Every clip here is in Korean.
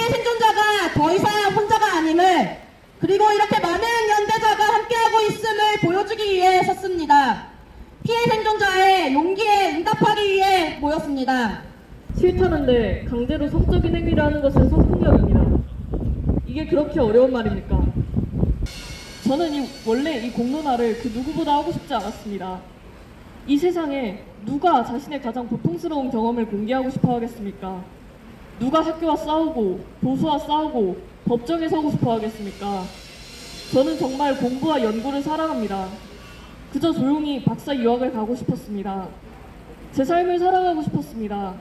피해 생존자가 더 이상 혼자가 아님을, 그리고 이렇게 많은 연대자가 함께하고 있음을 보여주기 위해 섰습니다. 피해 생존자의 용기에 응답하기 위해 모였습니다. 싫다는데 강제로 성적인 행위를 하는 것은 성폭력입니다. 이게 그렇게 어려운 말입니까? 저는 원래 이 공론화를 그 누구보다 하고 싶지 않았습니다. 이 세상에 누가 자신의 가장 고통스러운 경험을 공개하고 싶어 하겠습니까? 누가 학교와 싸우고 교수와 싸우고 법정에 서고 싶어 하겠습니까? 저는 정말 공부와 연구를 사랑합니다. 그저 조용히 박사 유학을 가고 싶었습니다. 제 삶을 살아가고 싶었습니다.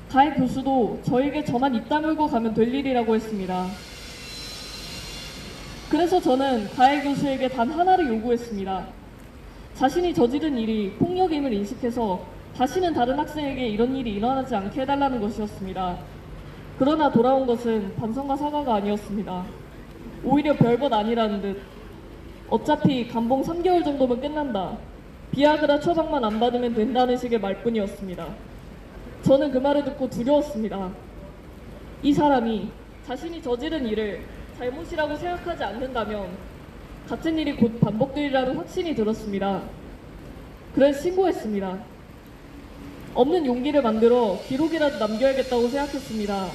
가해 교수도 저에게 저만 입 다물고 가면 될 일이라고 했습니다. 그래서 저는 가해 교수에게 단 하나를 요구했습니다. 자신이 저지른 일이 폭력임을 인식해서 다시는 다른 학생에게 이런 일이 일어나지 않게 해달라는 것이었습니다. 그러나 돌아온 것은 반성과 사과가 아니었습니다. 오히려 별것 아니라는 듯, 어차피 감봉 3개월 정도면 끝난다, 비아그라 처방만 안 받으면 된다는 식의 말뿐이었습니다. 저는 그 말을 듣고 두려웠습니다. 이 사람이 자신이 저지른 일을 잘못이라고 생각하지 않는다면 같은 일이 곧 반복되리라는 확신이 들었습니다. 그래서 신고했습니다. 없는 용기를 만들어 기록이라도 남겨야겠다고 생각했습니다.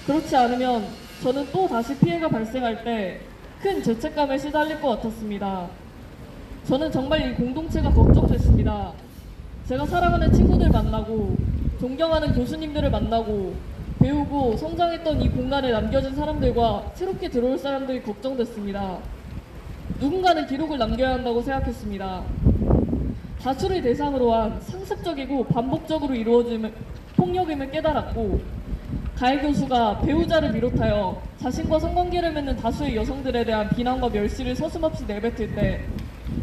그렇지 않으면 저는 또 다시 피해가 발생할 때 큰 죄책감에 시달릴 것 같았습니다. 저는 정말 이 공동체가 걱정됐습니다. 제가 사랑하는 친구들 만나고 존경하는 교수님들을 만나고 배우고 성장했던 이 공간에 남겨진 사람들과 새롭게 들어올 사람들이 걱정됐습니다. 누군가는 기록을 남겨야 한다고 생각했습니다. 다수를 대상으로 한 상습적이고 반복적으로 이루어지는 폭력임을 깨달았고, 가해 교수가 배우자를 비롯하여 자신과 성관계를 맺는 다수의 여성들에 대한 비난과 멸시를 서슴없이 내뱉을 때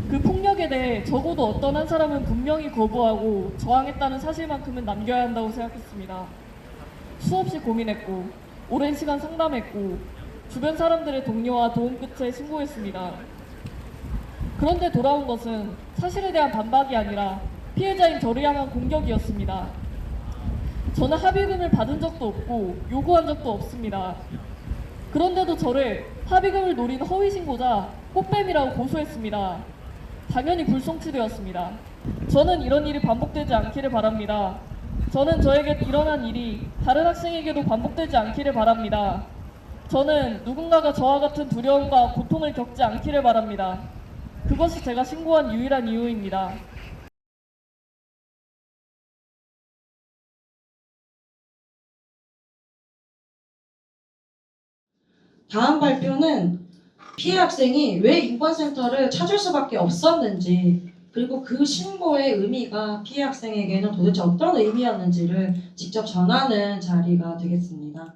그 폭력에 대해 적어도 어떤 한 사람은 분명히 거부하고 저항했다는 사실만큼은 남겨야 한다고 생각했습니다. 수없이 고민했고 오랜 시간 상담했고 주변 사람들의 독려와 도움 끝에 신고했습니다. 그런데 돌아온 것은 사실에 대한 반박이 아니라 피해자인 저를 향한 공격이었습니다. 저는 합의금을 받은 적도 없고 요구한 적도 없습니다. 그런데도 저를 합의금을 노린 허위신고자 꽃뱀이라고 고소했습니다. 당연히 불송치되었습니다. 저는 이런 일이 반복되지 않기를 바랍니다. 저는 저에게 일어난 일이 다른 학생에게도 반복되지 않기를 바랍니다. 저는 누군가가 저와 같은 두려움과 고통을 겪지 않기를 바랍니다. 그것이 제가 신고한 유일한 이유입니다. 다음 발표는 피해 학생이 왜 인권센터를 찾을 수밖에 없었는지, 그리고 그 신고의 의미가 피해 학생에게는 도대체 어떤 의미였는지를 직접 전하는 자리가 되겠습니다.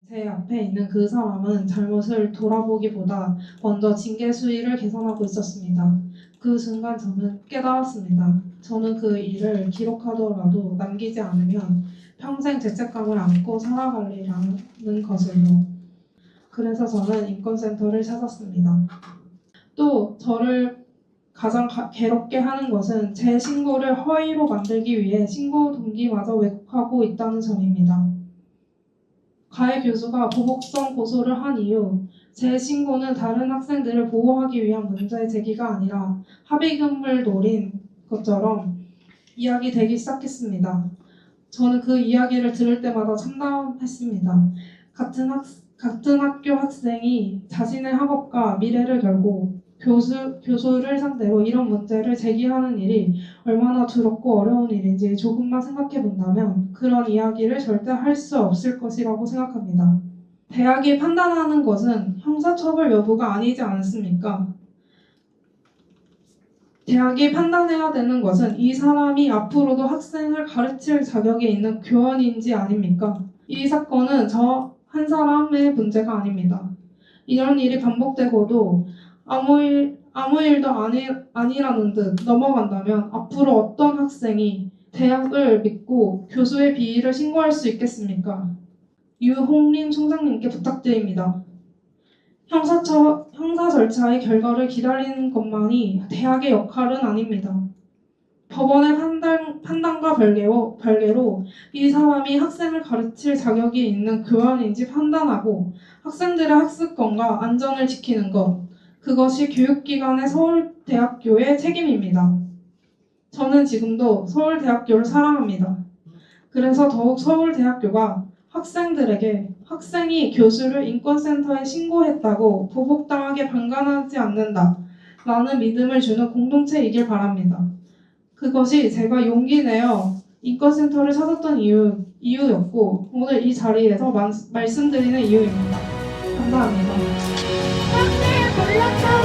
제 앞에 있는 그 사람은 잘못을 돌아보기보다 먼저 징계 수위를 개선하고 있었습니다. 그 순간 저는 깨달았습니다. 저는 그 일을 기록하더라도 남기지 않으면 평생 죄책감을 안고 살아가리라는 것을요. 그래서 저는 인권센터를 찾았습니다. 또 저를 가장 괴롭게 하는 것은 제 신고를 허위로 만들기 위해 신고 동기마저 왜곡하고 있다는 점입니다. 가해 교수가 보복성 고소를 한 이후 제 신고는 다른 학생들을 보호하기 위한 문제 제기가 아니라 합의금을 노린 것처럼 이야기되기 시작했습니다. 저는 그 이야기를 들을 때마다 참담했습니다. 같은 학교 학생이 자신의 학업과 미래를 걸고 교수를 상대로 이런 문제를 제기하는 일이 얼마나 두렵고 어려운 일인지 조금만 생각해 본다면 그런 이야기를 절대 할 수 없을 것이라고 생각합니다. 대학이 판단하는 것은 형사처벌 여부가 아니지 않습니까? 대학이 판단해야 되는 것은 이 사람이 앞으로도 학생을 가르칠 자격이 있는 교원인지 아닙니까? 이 사건은 저 한 사람의 문제가 아닙니다. 이런 일이 반복되고도 아무 일도 아니라는 듯 넘어간다면 앞으로 어떤 학생이 대학을 믿고 교수의 비위를 신고할 수 있겠습니까? 유홍림 총장님께 부탁드립니다. 형사 절차의 결과를 기다리는 것만이 대학의 역할은 아닙니다. 법원의 판단과 별개로 이 사람이 학생을 가르칠 자격이 있는 교원인지 판단하고 학생들의 학습권과 안전을 지키는 것, 그것이 교육기관의 서울대학교의 책임입니다. 저는 지금도 서울대학교를 사랑합니다. 그래서 더욱 서울대학교가 학생들에게 학생이 교수를 인권센터에 신고했다고 보복당하게 방관하지 않는다 라는 믿음을 주는 공동체이길 바랍니다. 그것이 제가 용기 내어 인권센터를 찾았던 이유였고 오늘 이 자리에서 말씀드리는 이유입니다. 감사합니다. 학생을 불렀다!